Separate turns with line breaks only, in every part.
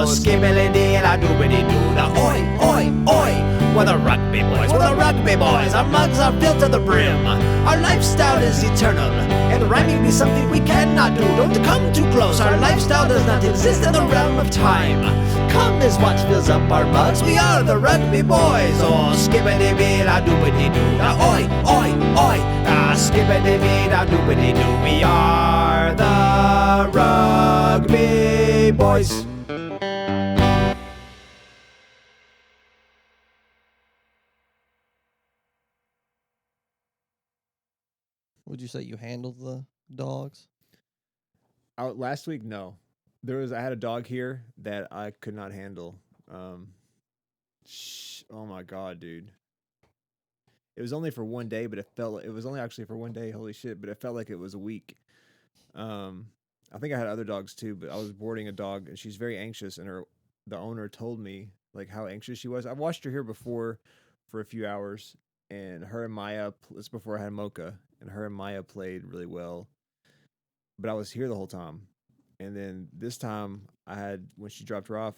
skibbity-dee-la-doobity-doo, the oi, oi, oi. We're the rugby boys, we're the rugby boys. Our mugs are filled to the brim. Our lifestyle is eternal, and rhyming be something we cannot do. Don't come too close, our lifestyle does not exist in the realm of time. Come is what fills up our mugs, we are the rugby boys. Oh, skibbity-dee-la-doobity-doo, the oi, oi, oi. Skibbity-dee-la-doobity-doo, we are the rugby boys.
Would you say you handled the dogs?
Last week, no. I had a dog here that I could not handle. Oh my god, dude. It was only for one day, but it was only actually for one day. Holy shit! But it felt like it was a week. I think I had other dogs too, but I was boarding a dog, and she's very anxious. And the owner told me like how anxious she was. I've watched her here before for a few hours, and her and Maya. This before I had Mocha, and her and Maya played really well. But I was here the whole time, and then this time when she dropped her off,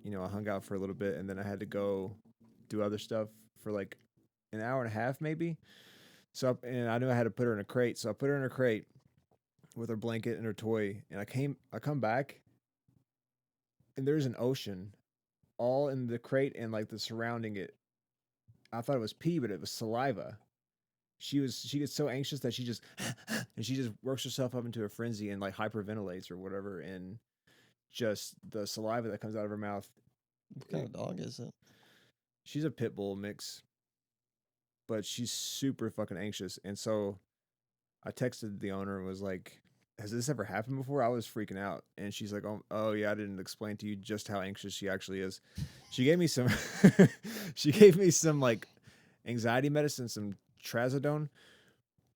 I hung out for a little bit, and then I had to go do other stuff for like an hour and a half maybe. And I knew I had to put her in a crate, so I put her in a crate with her blanket and her toy, and I come back, and there's an ocean all in the crate and like the surrounding it. I thought it was pee, but it was saliva. She gets so anxious that she just works herself up into a frenzy and like hyperventilates or whatever, and just the saliva that comes out of her mouth.
What kind of dog is it?
She's a pit bull mix, but she's super fucking anxious. And so I texted the owner and was like, has this ever happened before? I was freaking out. And she's like, oh yeah, I didn't explain to you just how anxious she actually is. She gave me some like anxiety medicine, some trazodone,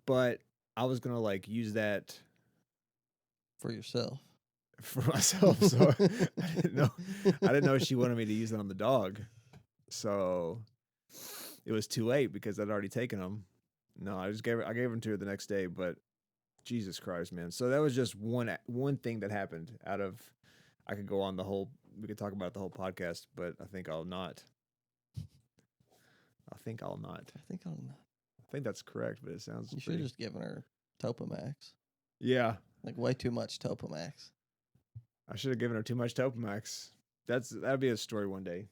but I was gonna like use that
for yourself.
For myself. So I didn't know she wanted me to use it on the dog. So it was too late because I'd already taken them. No, I gave them to her the next day, but Jesus Christ, man. So that was just one thing that happened out of, we could talk about the whole podcast, but I think I'll not. I think that's correct, but it sounds.
You should have just given her Topamax.
Yeah.
Like way too much Topamax.
I should have given her too much Topamax. That'd be a story one day.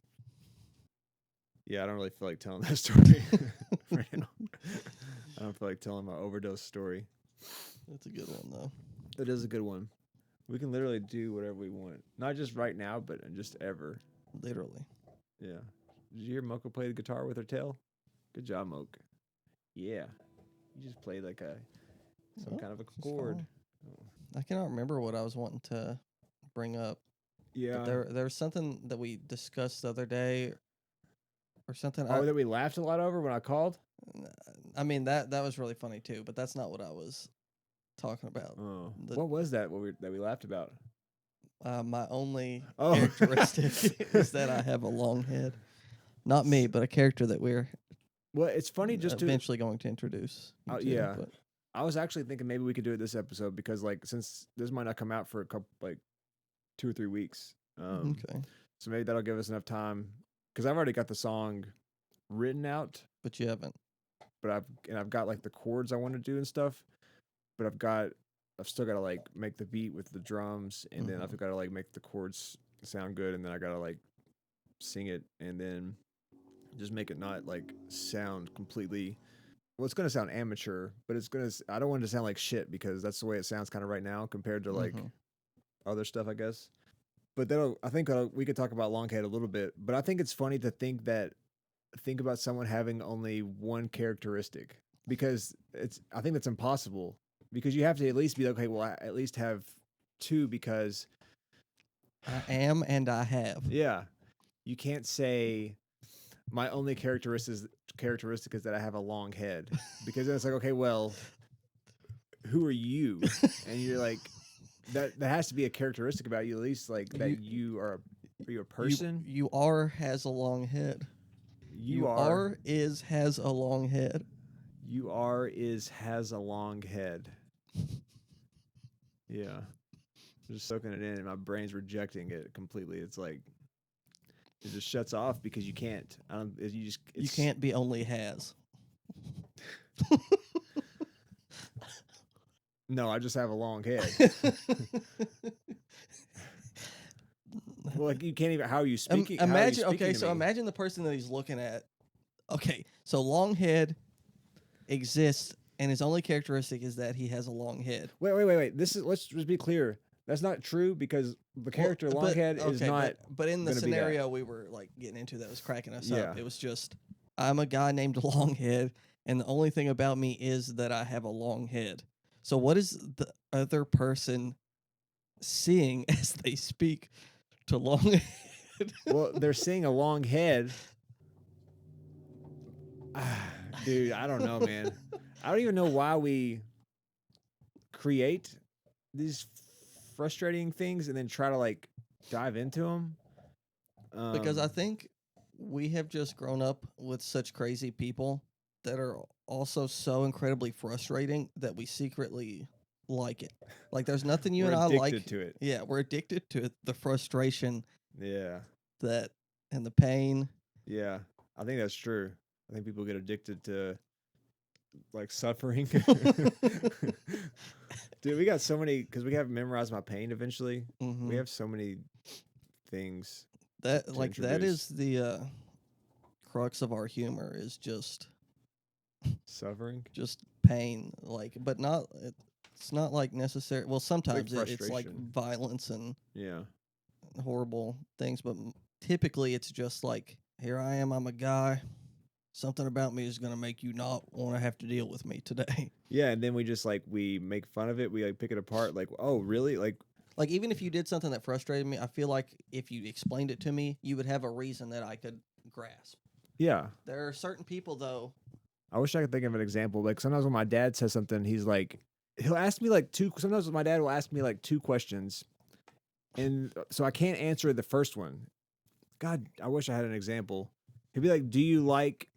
Yeah, I don't really feel like telling that story right now. I don't feel like telling my overdose story.
That's a good one, though.
It is a good one. We can literally do whatever we want. Not just right now, but just ever.
Literally.
Yeah. Did you hear Mocha play the guitar with her tail? Good job, Mocha. Yeah. You just played like some kind of a chord.
I cannot remember what I was wanting to bring up.
Yeah.
But there was something that we discussed the other day or something.
That we laughed a lot over when I called?
I mean, that was really funny too, but that's not what I was talking about.
Oh. What was that that we laughed about?
My only characteristic is that I have a long head. Not me, but a character that we're
it's funny
eventually going to introduce.
Yeah. But I was actually thinking maybe we could do it this episode because like since this might not come out for a couple 2 or 3 weeks.
Okay.
So maybe that'll give us enough time because I've already got the song written out.
But you haven't.
But I've got like the chords I want to do and stuff. But I've still got to like make the beat with the drums, and then I've got to like make the chords sound good, and then I got to like sing it, and then just make it not like sound completely. Well, it's gonna sound amateur, but I don't want it to sound like shit because that's the way it sounds kind of right now compared to like other stuff, I guess. But I think we could talk about Longhead a little bit. But I think it's funny to think about someone having only one characteristic because I think that's impossible because you have to at least be okay. Well, I at least have two because
I am and I have.
Yeah, you can't say my only characteristic is that I have a long head because then it's like, okay, well, who are you? And you're like, that has to be a characteristic about you, at least like that you are a person.
You has a long head. Has a long head.
Has a long head. Yeah. just soaking it in, and my brain's rejecting it completely. It's like it just shuts off because you can't. I don't. You just
You can't be only has.
No, I just have a long head. Well, like you can't even. How are you speaking?
Imagine.
How are you
Okay,
speaking
so
to me?
imagine the person that he's looking at. Okay, so long head exists, and his only characteristic is that he has a long head.
Wait. Let's just be clear. That's not true because the character Longhead is not.
But in the
gonna be that.
scenario we were like getting into that was cracking us
Yeah.
up. It was just I'm a guy named Longhead, and the only thing about me is that I have a long head. So what is the other person seeing as they speak to Longhead?
Well, they're seeing a long head. Dude, I don't know, man. I don't even know why we create these frustrating things and then try to like dive into them.
Because I think we have just grown up with such crazy people that are also so incredibly frustrating that we secretly like it. Like there's nothing you
we're
and I
addicted
like.
to it.
Yeah, we're addicted to it, the frustration
Yeah,
that and the pain.
yeah. I think that's true. I think people get addicted to like suffering. Dude, we got so many because we have memorized my pain. Eventually,
Mhm.
we have so many things.
That
to
like that
introduce.
is the crux of our humor is just
Suffering,
pain, like but not it's not like necessary. Well, sometimes it's like
frustration.
violence and
Yeah,
horrible things, but typically it's just like here I am, I'm a guy. Something about me is going to make you not want to have to deal with me today.
yeah. And then we just like we make fun of it. We like pick it apart. Like, oh, really? Like,
Like even if you did something that frustrated me, I feel like if you explained it to me, you would have a reason that I could grasp.
yeah.
There are certain people though.
I wish I could think of an example. Like sometimes when my dad says something, he's like, he'll ask me like two. Sometimes my dad will ask me like two questions, and so I can't answer the first one. God, I wish I had an example. He'd be like, "Do you like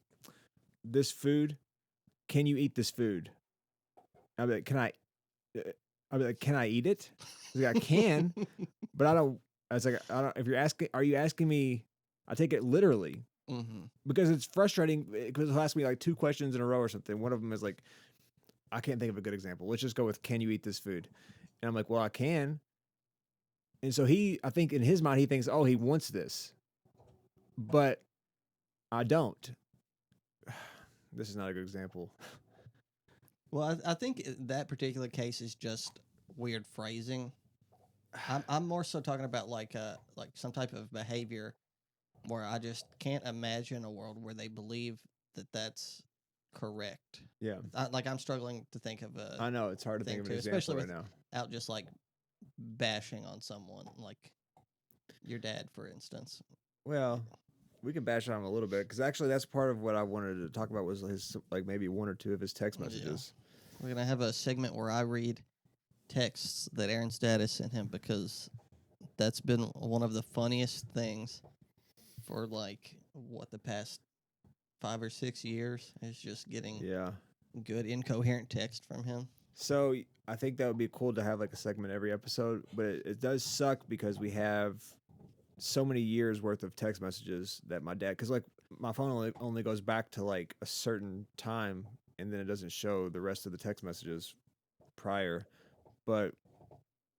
this food? Can you eat this food?" I'd be like, "Can I?" I'd be like, "Can I eat it?" He's like, "I can, but I don't." I was like, "I don't." If you're asking, are you asking me? I take it literally.
Mm-hmm.
Because it's frustrating because he'll ask me like two questions in a row or something. One of them is like, I can't think of a good example. Let's just go with, can you eat this food? And I'm like, well, I can. And so I think in his mind, he thinks, oh, he wants this. But I don't. This is not a good example.
Well, I think that particular case is just weird phrasing. I'm more so talking about like some type of behavior where I just can't imagine a world where they believe that that's correct.
Yeah.
I'm struggling to think of
I know. It's hard to think of an
too,
example
especially
right now.
out just like bashing on someone, like your dad, for instance.
Well, we can bash on him a little bit because actually that's part of what I wanted to talk about was his like maybe one or two of his text messages.
We're gonna have a segment where I read texts that Aaron's dad has sent him because that's been one of the funniest things for like the past 5 or 6 years is just getting good incoherent text from him.
So I think that would be cool to have like a segment every episode, but it does suck because we have so many years worth of text messages that my dad, because like my phone only goes back to like a certain time and then it doesn't show the rest of the text messages prior. But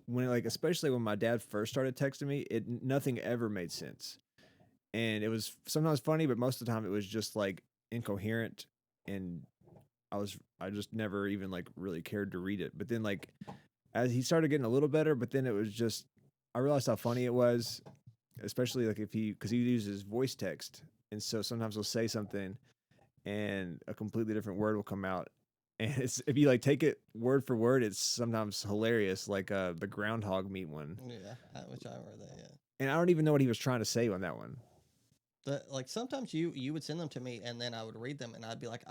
when like especially when my dad first started texting me, nothing ever made sense. And it was sometimes funny, but most of the time it was just like incoherent, and I just never even like really cared to read it. But then like as he started getting a little better, but then it was just I realized how funny it was, especially like because he uses voice text, and so sometimes he'll say something and a completely different word will come out, and it's if you like take it word for word, it's sometimes hilarious, like the groundhog meat one.
Yeah, which I read that. Yeah,
and I don't even know what he was trying to say on that one.
Like sometimes you would send them to me and then I would read them and I'd be like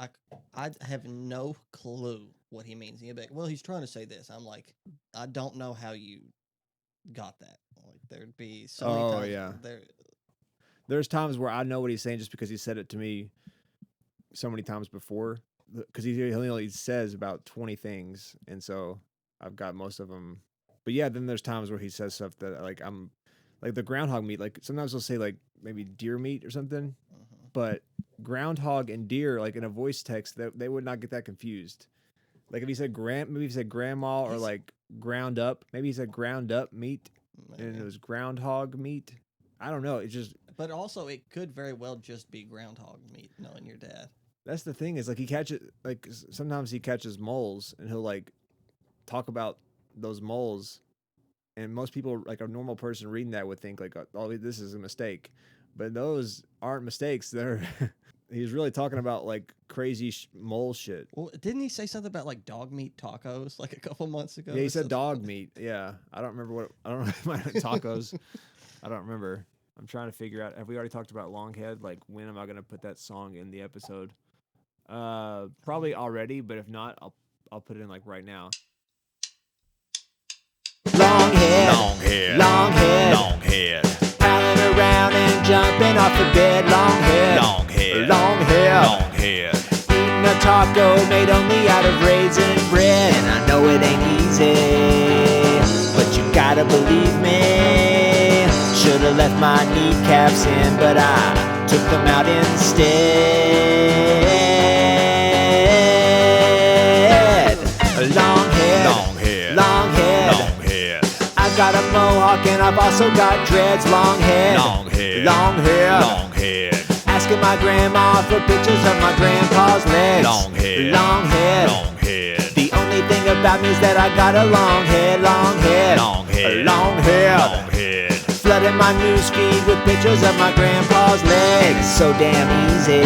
I have no clue what he means. And he'd be like, well, he's trying to say this. I'm like, I don't know how you got that. Like there'd be so many times.
Yeah. There's times where I know what he's saying just because he said it to me so many times before. Because he only says about 20 things, and so I've got most of them But yeah, then there's times where he says stuff that like I'm like the groundhog meat. Like sometimes he'll say like maybe deer meat or something, but groundhog and deer like in a voice text that they would not get that confused. Like if he said maybe he said grandma or like ground up. Maybe he said ground up meat, and it was groundhog meat. I don't know. It's just.
But also, it could very well just be groundhog meat, knowing your dad.
That's the thing is like he catches like sometimes he catches moles and he'll like talk about those moles, and most people like a normal person reading that would think like, oh, this is a mistake, but those aren't mistakes. They're he's really talking about like crazy mole shit.
Well, didn't he say something about like dog meat tacos like a couple months ago?
Yeah, he said dog meat. Yeah, I don't remember what. I don't know. It might have been tacos. I don't remember. I'm trying to figure out. Have we already talked about Longhead? Like, when am I gonna put that song in the episode? Probably already, but if not, I'll put it in like right now.
Longhead,
Longhead,
Longhead,
Longhead,
palling around and jumping off the bed. Longhead,
Longhead,
Longhead,
Longhead.
eating a taco made only out of raisin bread. And I know it ain't easy, but you gotta believe me. Should've left my kneecaps in, but I took them out instead. Longhead,
Longhead,
Longhead,
Longhead,
I've got a mohawk and I've also got dreads. Longhead,
Longhead,
Longhead,
Longhead,
asking my grandma for pictures of my grandpa's legs.
Longhead,
Longhead,
Longhead,
the only thing about me is that I got a long head. Longhead,
Longhead,
Longhead,
Longhead,
flooding my newsfeed with pictures of my grandpa's legs. So damn easy,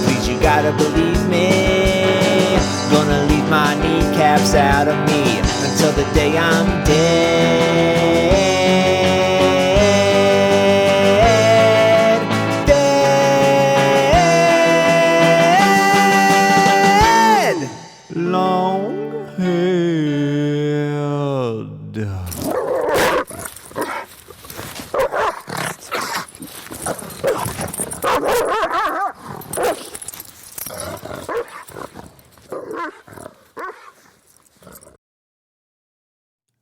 please you gotta believe me. Gonna leave my kneecaps out of me until the day I'm dead. Dead. Longhead.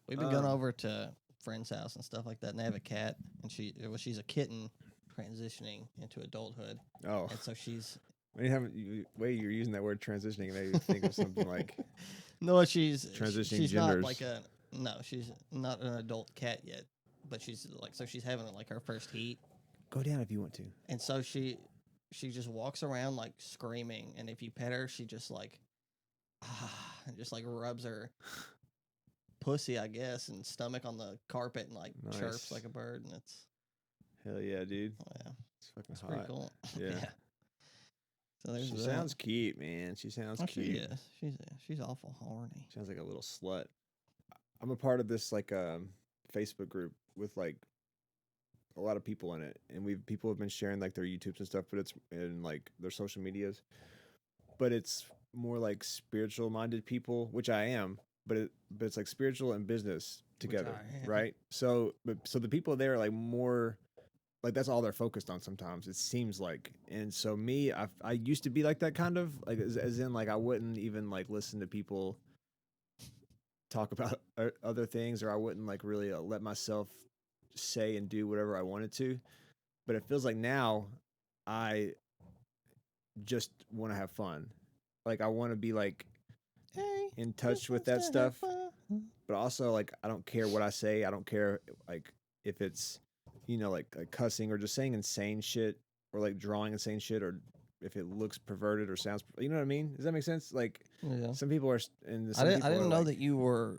We've been going over to a friend's house and stuff like that, and they have a cat, and she's a kitten transitioning into adulthood,
Oh,
and so she's
way you're using that word transitioning, it made me think of something like
no, she's
Transitioning
she's
genders.
not like a no, she's not an adult cat yet, but she's like so she's having like her first heat,
go down if you want to.
and so she just walks around like screaming, and if you pet her, she just like and just like rubs her pussy, I guess, and stomach on the carpet and like chirps
Nice.
like a bird, and it's
Hell yeah, dude.
yeah,
It's fucking
it's
hot.
pretty cool.
Yeah.
So there's
She
that.
sounds cute, man. She sounds
Oh,
cute.
she is. She's awful horny.
Sounds like a little slut. I'm a part of this like Facebook group with like a lot of people in it, and people have been sharing like their YouTubes and stuff, but it's in like their social medias. But it's more like spiritual minded people, which I am, but it's like spiritual and business together,
I am.
right? So the people there are like more like that's all they're focused on sometimes, it seems like. And so me, I used to be like that kind of like as in like I wouldn't even like listen to people talk about other things, or I wouldn't like really let myself say and do whatever I wanted to. But it feels like now I just want to have fun. Like I want to be like in touch with that stuff, but also like I don't care what I say. I don't care like if it's like cussing or just saying insane shit or like drawing insane shit, or if it looks perverted or sounds, you know what I mean? Does that make sense? Like
Yeah.
some people are in
I didn't know that you were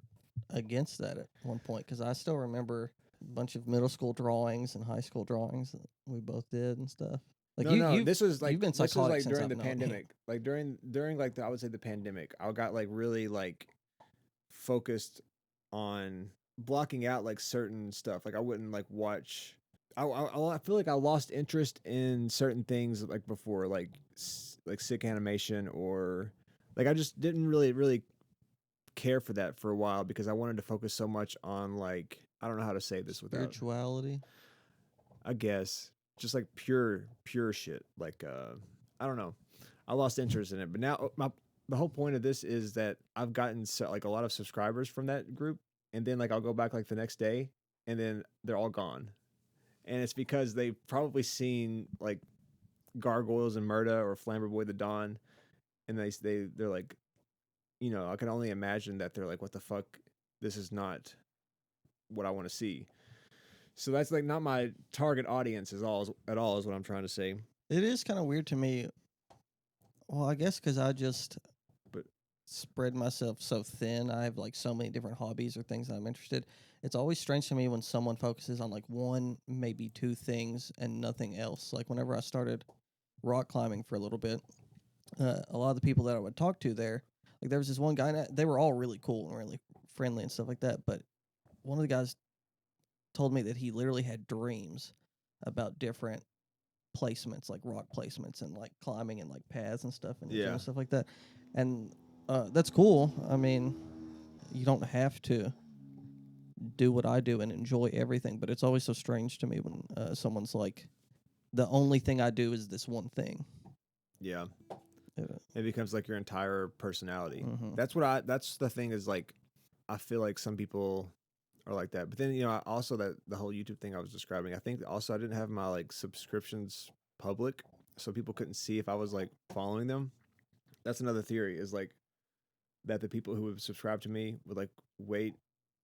against that at one point, because I still remember a bunch of middle school drawings and high school drawings that we both did and stuff. Like
this was like
you've been
this was
psychotic
like
since
during
I've
the
known you.
pandemic. Like during like I would say the pandemic, I got like really like focused on blocking out like certain stuff. Like I wouldn't like watch. I feel like I lost interest in certain things like before, like sick animation, or like I just didn't really care for that for a while because I wanted to focus so much on like I don't know how to say this without
Spirituality.
I guess just like pure shit. Like I don't know. I lost interest in it, but now the whole point of this is that I've gotten like a lot of subscribers from that group, and then like I'll go back like the next day, and then they're all gone, and it's because they've probably seen like Gargoyles and Murda or Flamber Boy the Dawn, and they're like, I can only imagine that they're like, what the fuck, this is not what I want to see. So that's like not my target audience at all is what I'm trying to say.
It is kind of weird to me. Well, I guess because I just
But
spread myself so thin. I have like so many different hobbies or things that I'm interested. It's always strange to me when someone focuses on like one, maybe two things and nothing else. Like whenever I started rock climbing for a little bit, a lot of the people that I would talk to there, like there was this one guy, and they were all really cool and really friendly and stuff like that. But one of the guys told me that he literally had dreams about different placements, like rock placements and like climbing and like paths and stuff and
Yeah.
stuff like that. And that's cool. I mean, you don't have to do what I do and enjoy everything, but it's always so strange to me when someone's like, the only thing I do is this one thing.
yeah,
Uh,
it becomes like your entire personality.
Mhm.
That's the thing is like, I feel like some people are like that. But then, also that the whole YouTube thing I was describing, I think also I didn't have my like subscriptions public, so people couldn't see if I was like following them. That's another theory, is like that the people who would subscribe to me would like wait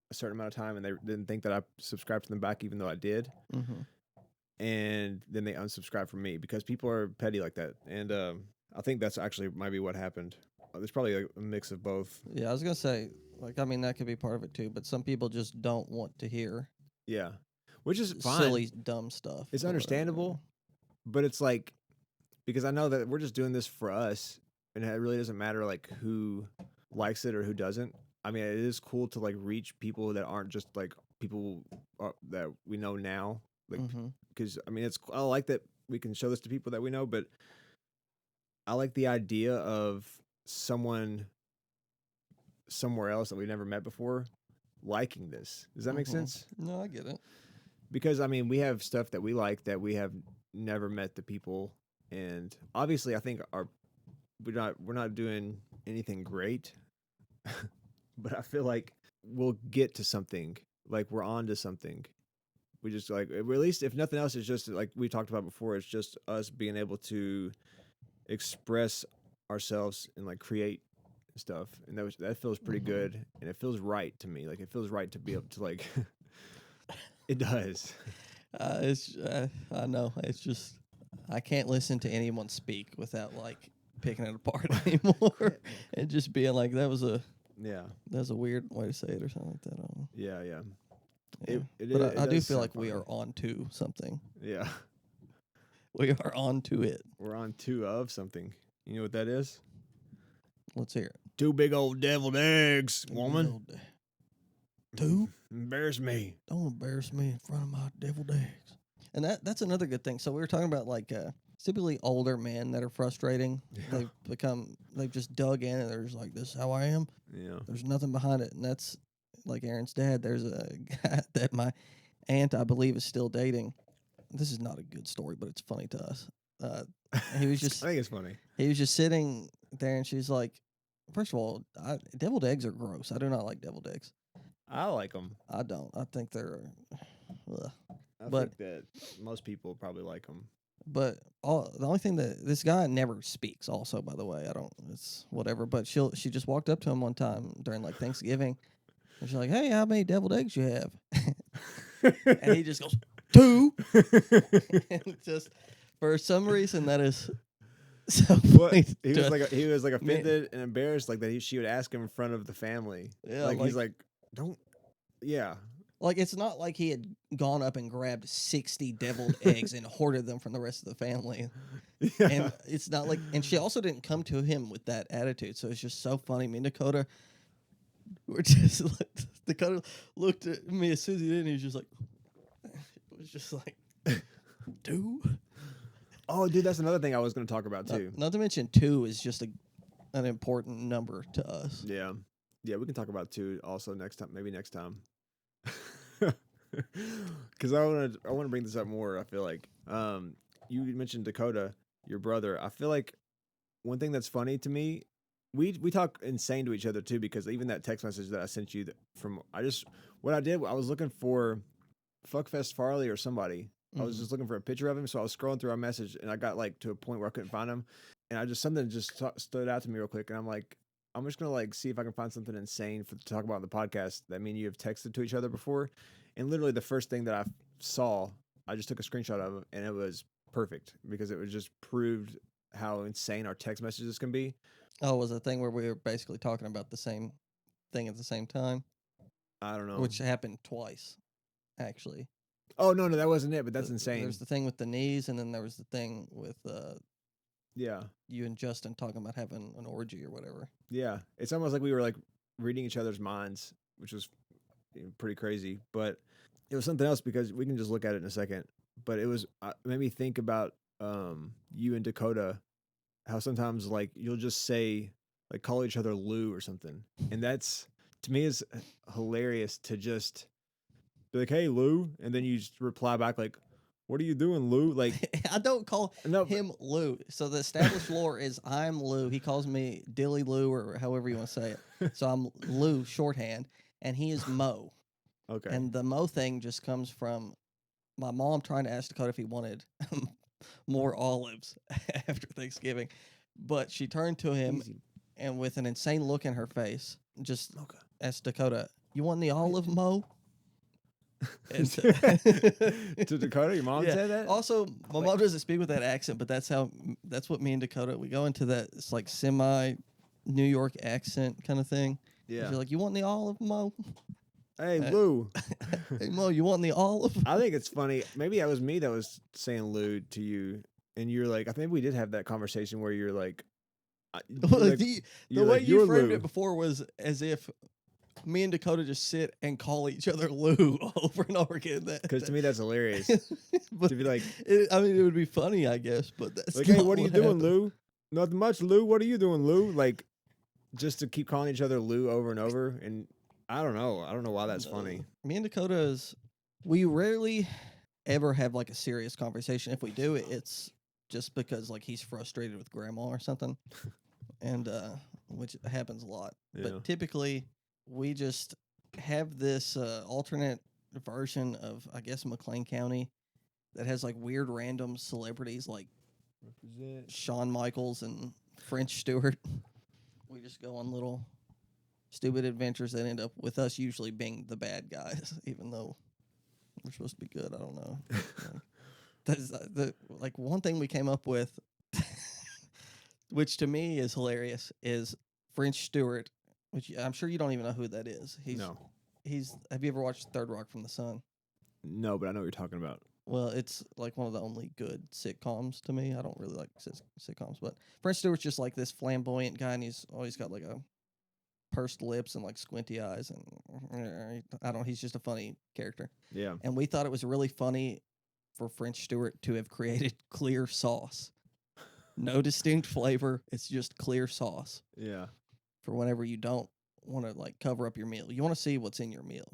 a certain amount of time and they didn't think that I subscribed to them back, even though I did.
Mhm.
And then they unsubscribe from me because people are petty like that. And I think that's actually might be what happened. There's probably like a mix of both.
Yeah, I was gonna say, like, I mean, that could be part of it too. But some people just don't want to hear
Yeah, which is fine.
silly, dumb stuff.
It's
or whatever.
understandable, but it's like, because I know that we're just doing this for us, and it really doesn't matter like who likes it or who doesn't. I mean, it is cool to like reach people that aren't just like people that we know now, like,
Mhm.
because I mean, I like that we can show this to people that we know, but I like the idea of someone somewhere else that we've never met before liking this. Does that make
Mhm.
sense?
No, I get it.
Because I mean, we have stuff that we like that we have never met the people, and obviously, I think we're not doing anything great, but I feel like we'll get to something. Like we're on to something. We just like, at least if nothing else, it's just like we talked about before. It's just us being able to express ourselves and like create stuff, and that feels pretty
Mhm.
good, and it feels right to me. Like it feels right to be able to like. It does.
I know. It's just I can't listen to anyone speak without like picking it apart anymore and just being like that was a weird way to say it or something like that. I don't know.
Yeah.
Yeah.
It
I do
does
feel
sound
like we
funny.
are on to something.
Yeah,
We are on to it.
we're on two of something. You know what that is?
Let's hear it.
Two big old deviled eggs, woman.
Two?
Embarrass me.
Don't embarrass me in front of my deviled eggs. And that's another good thing. So we were talking about like it's typically older men that are frustrating.
Yeah.
They've just dug in and they're just like, this is how I am.
Yeah.
There's nothing behind it. And that's like Aaron's dad. There's a guy that my aunt, I believe, is still dating. This is not a good story, but it's funny to us. He was just
I think it's funny.
he was just sitting there and she's like, first of all, deviled eggs are gross. I do not like deviled eggs.
I like them.
I don't. I think they're. Ugh.
I
But-
think that most people probably like them.
But the only thing that this guy never speaks. Also, by the way, I don't. It's whatever. But she just walked up to him one time during like Thanksgiving, and she's like, "Hey, how many deviled eggs you have?" And he just goes 2. And just for some reason that is so
What?
funny.
He was like offended and embarrassed, like that she would ask him in front of the family.
Yeah,
like he's like, don't. Yeah.
Like, it's not like he had gone up and grabbed 60 deviled eggs and hoarded them from the rest of the family.
Yeah.
And it's not like, and she also didn't come to him with that attitude. So it's just so funny. Me and Dakota were just like, Dakota looked at me as soon as he did, and he was just like, it was just like, 2?
Oh, dude, that's another thing I was going to talk about too.
Not to mention 2 is just an important number to us.
Yeah. Yeah, we can talk about 2 also next time. Maybe next time. Because I want to bring this up more. I feel like you mentioned Dakota, your brother. I feel like one thing that's funny to me we talk insane to each other too, because even that text message that I sent you what I did, I was looking for Fuckfest Farley or somebody. I was just looking for a picture of him, so I was scrolling through our message, and I got like to a point where I couldn't find him, and something just stood out to me real quick, and I'm like, I'm just gonna like see if I can find something insane to talk about on the podcast that me and you have texted to each other before, and literally the first thing that I saw, I just took a screenshot of, and it was perfect because it was just proved how insane our text messages can be.
Oh, was it a thing where we were basically talking about the same thing at the same time?
I don't know.
Which happened twice, actually.
Oh no, that wasn't it. But that's insane.
There's the thing with the knees, and then there was the thing with
yeah,
you and Justin talking about having an orgy or whatever.
Yeah, it's almost like we were like reading each other's minds, which was pretty crazy. But it was something else because we can just look at it in a second. But it made me think about you and Dakota, how sometimes like you'll just say like call each other Lou or something, and that's to me is hilarious to just be like, hey Lou, and then you just reply back like, what are you doing, Lou? Like,
I don't call him Lou. So the established lore is I'm Lou. He calls me Dilly Lou or however you want to say it. So I'm Lou shorthand, and he is Mo.
Okay.
And the Mo thing just comes from my mom trying to ask Dakota if he wanted more olives after Thanksgiving. But she turned to him and with an insane look in her face, just asked Dakota, you want the olive, Mo?
To Dakota, your mom said that?
Also, my mom doesn't speak with that accent, but that's what me and Dakota, we go into that, it's like semi New York accent kind of thing.
Yeah.
She's like, you want the olive, Mo?
Hey, Lou.
Hey, Mo, you want the olive?
I think it's funny. Maybe that was me that was saying Lou to you, and you're like, I think we did have that conversation where you're like,
the way you framed it before was as if me and Dakota just sit and call each other Lou over and over again.
Because to me, that's hilarious.
But
to be like,
it would be funny, I guess. But that's
like, hey, what are you doing, Lou? Nothing much, Lou. What are you doing, Lou? Like, just to keep calling each other Lou over and over. And I don't know. I don't know why that's funny.
Me and Dakota we rarely ever have like a serious conversation. If we do, it's just because like he's frustrated with grandma or something, and which happens a lot.
Yeah.
But typically, we just have this alternate version of, I guess, McLean County that has like weird random celebrities like Shawn Michaels and French Stewart. We just go on little stupid adventures that end up with us usually being the bad guys, even though we're supposed to be good. I don't know. That's like one thing we came up with, which to me is hilarious, is French Stewart. Which I'm sure you don't even know who that is. Have you ever watched Third Rock from the Sun?
No, but I know what you're talking about.
Well, it's like one of the only good sitcoms to me. I don't really like sitcoms, but French Stewart's just like this flamboyant guy, and he's always got like a pursed lips and like squinty eyes, and he's just a funny character.
Yeah.
And we thought it was really funny for French Stewart to have created clear sauce. No distinct flavor. It's just clear sauce.
Yeah.
For whenever you don't want to like cover up your meal. You want to see what's in your meal.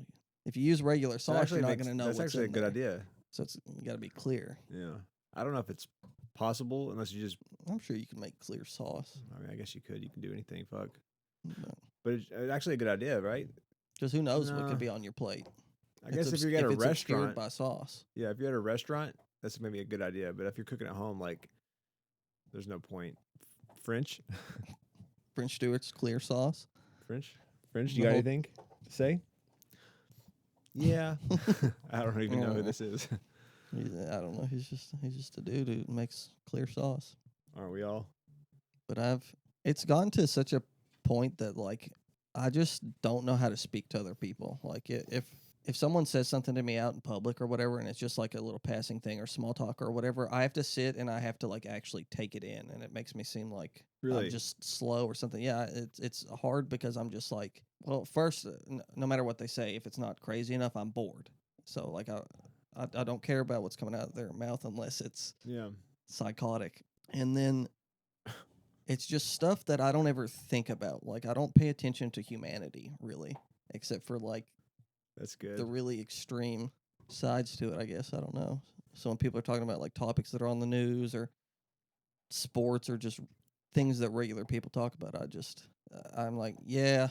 If you use regular sauce, you're not going to know what's in there.
That's actually a good idea.
So it's got to be clear.
Yeah. I don't know if it's possible unless you just...
I'm sure you can make clear sauce.
I mean, I guess you could. You can do anything. Fuck.
No.
But it's actually a good idea, right?
Because who knows what could be on your plate.
I guess if you're at a restaurant...
by sauce.
Yeah, if you're at a restaurant, that's maybe a good idea. But if you're cooking at home, like, there's no point. French?
French Stewart's clear sauce.
French, you got anything to say? Yeah. I don't even know who this is.
I don't know. He's just a dude who makes clear sauce.
Aren't we all?
But it's gone to such a point that like I just don't know how to speak to other people. Like if someone says something to me out in public or whatever, and it's just like a little passing thing or small talk or whatever, I have to sit and I have to like actually take it in, and it makes me seem like I'm just slow or something. Yeah, it's hard because I'm just like, well, first, no matter what they say, if it's not crazy enough, I'm bored. So like I don't care about what's coming out of their mouth unless it's psychotic, and then it's just stuff that I don't ever think about. Like I don't pay attention to humanity really, except for like.
That's good.
The really extreme sides to it, I guess. I don't know. So when people are talking about like topics that are on the news or sports or just things that regular people talk about. I'm like, yeah,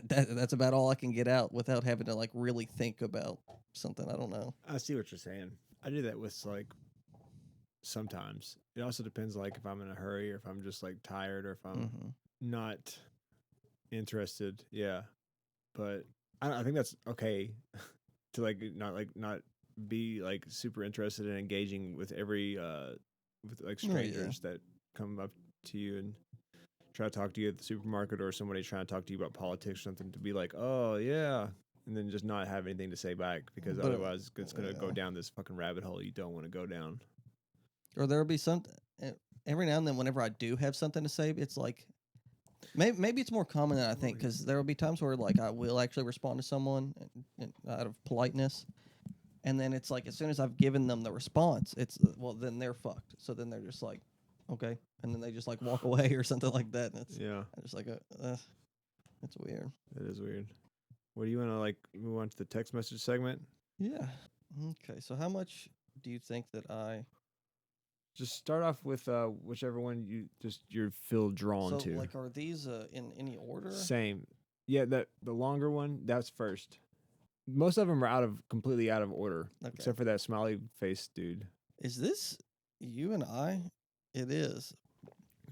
that's about all I can get out without having to like really think about something. I don't know.
I see what you're saying. I do that with like sometimes. It also depends like if I'm in a hurry or if I'm just like tired or if I'm
Hmm.
not interested. Yeah. But I think that's okay to not be like super interested in engaging with every with like
Oh, yeah.
strangers that come up to you and try to talk to you at the supermarket or somebody trying to talk to you about politics or something to be like, oh yeah, and then just not have anything to say back because
But,
otherwise it's gonna go
yeah.
down this fucking rabbit hole you don't want to go down.
Or there'll be some every now and then whenever I do have something to say, it's like maybe it's more common than I think because there will be times where like I will actually respond to someone out of politeness, and then it's like as soon as I've given them the response, it's well then they're fucked. So then they're just like, okay, and then they just like walk away or something like that. And it's
Yeah,
I'm just like it's weird.
it is weird. What do you want to like move on to the text message segment?
Yeah. Okay. So how much do you think that I
Just start off with whichever one you feel drawn
so
to.
like are these in any order?
Same. Yeah, the longer one, that's first. Most of them are completely out of order,
Okay.
except for that smiley face dude.
Is this you and I? It is.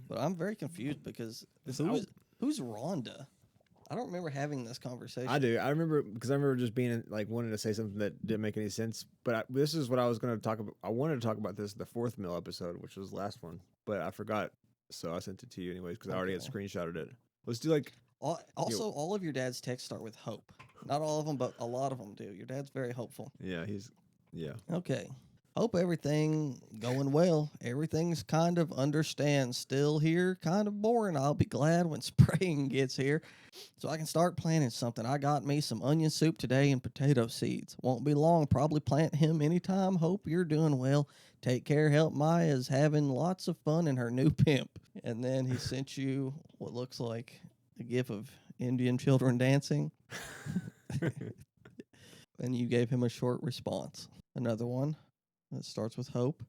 But I'm very confused because who's Rhonda? I don't remember having this conversation.
I do. I remember because I remember just being like wanting to say something that didn't make any sense. But this is what I was going to talk about. I wanted to talk about this in the fourth mill episode, which was the last one, but I forgot, so I sent it to you anyways because I already had
Okay.
screenshotted it. Let's do like
Also, all of your dad's texts start with hope. Not all of them, but a lot of them do. Your dad's very hopeful.
yeah.
Okay. Hope everything going well. Everything's kind of understand. Still here, kind of boring. I'll be glad when spring gets here so I can start planting something. I got me some onion soup today and potato seeds. Won't be long. Probably plant him anytime. Hope you're doing well. Take care. Help Maya's having lots of fun in her new pimp. And then he sent you what looks like a gif of Indian children dancing. And you gave him a short response. Another one that starts with hope.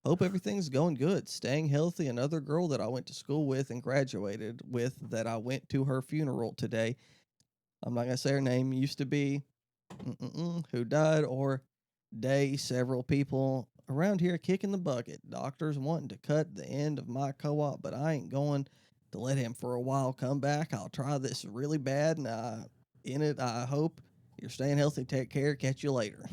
Hope everything's going good. Staying healthy. Another girl that I went to school with and graduated with that I went to her funeral today. I'm not going to say her name. Used to be who died or day. Several people around here kicking the bucket. Doctors wanting to cut the end of my co-op, but I ain't going to let him for a while come back. I'll try this really bad, and I hope you're staying healthy. Take care. Catch you later.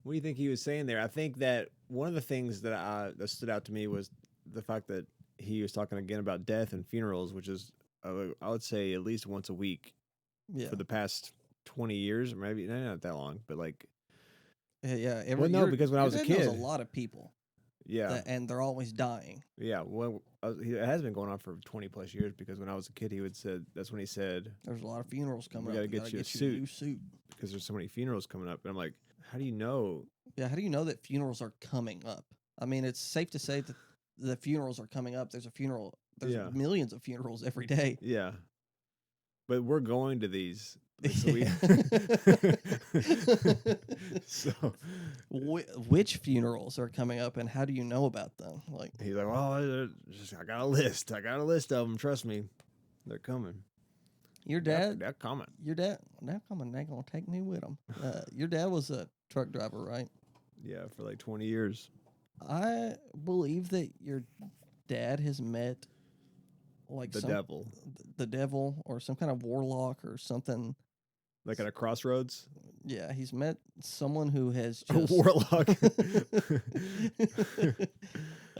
What do you think he was saying there? I think that one of the things that stood out to me was the fact that he was talking again about death and funerals, which is I would say at least once a week
Yeah.
for the past 20 years, or maybe not that long, but like
Yeah.
because when I was a
your dad knows
kid,
a lot of people.
yeah,
And they're always dying.
yeah. Well, it has been going on for 20 plus years because when I was a kid, that's when he said
There's a lot of funerals coming
we
up.
got to get you a
new suit.
because there's so many funerals coming up, and I'm like, how do you know?
Yeah, how do you know that funerals are coming up? I mean, it's safe to say that the funerals are coming up. There's a funeral. There's
Yeah.
millions of funerals every day.
Yeah, but we're going to these. Like, so we so
Which funerals are coming up, and how do you know about them? Like,
he's like, well, I got a list. I got a list of them. Trust me, they're coming.
your dad,
They're coming.
they're coming. They're gonna take me with them. Your dad was a truck driver, right?
Yeah, for like 20 years.
I believe that your dad has met like
The devil,
the devil, or some kind of warlock or something.
like at a crossroads.
Yeah, he's met someone who has
A
just
warlock.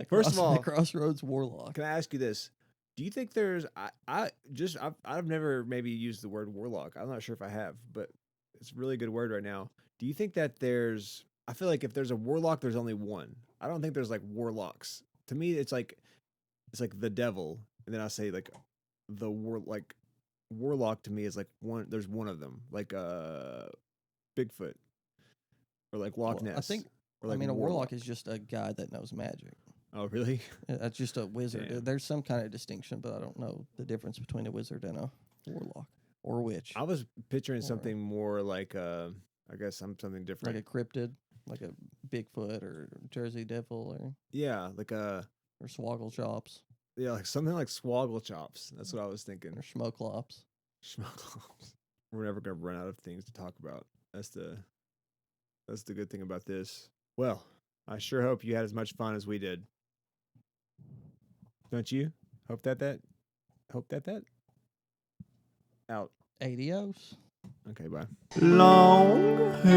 First of all,
a crossroads warlock.
Can I ask you this? Do you think there's I've never maybe used the word warlock. I'm not sure if I have, but it's a really good word right now. Do you think that I feel like if there's a warlock, there's only one. I don't think there's like warlocks. To me, it's like the devil, and then I say like warlock to me is like one. There's one of them, like Bigfoot, or like Loch Ness.
I think.
or like
a warlock is just a guy that knows magic.
Oh, really?
That's just a wizard.
Damn.
There's some kind of distinction, but I don't know the difference between a wizard and a warlock or witch.
I was picturing
Or-
something more like I guess something different.
Like a cryptid, like a Bigfoot or Jersey Devil
Yeah, like
or Swoggle Chops.
Yeah, like something like swoggle chops. That's what I was thinking.
Or schmoklops.
Schmuggles. We're never gonna run out of things to talk about. That's the good thing about this. Well, I sure hope you had as much fun as we did. Don't you? Hope that out.
Adios.
Okay, bye.
Longhead.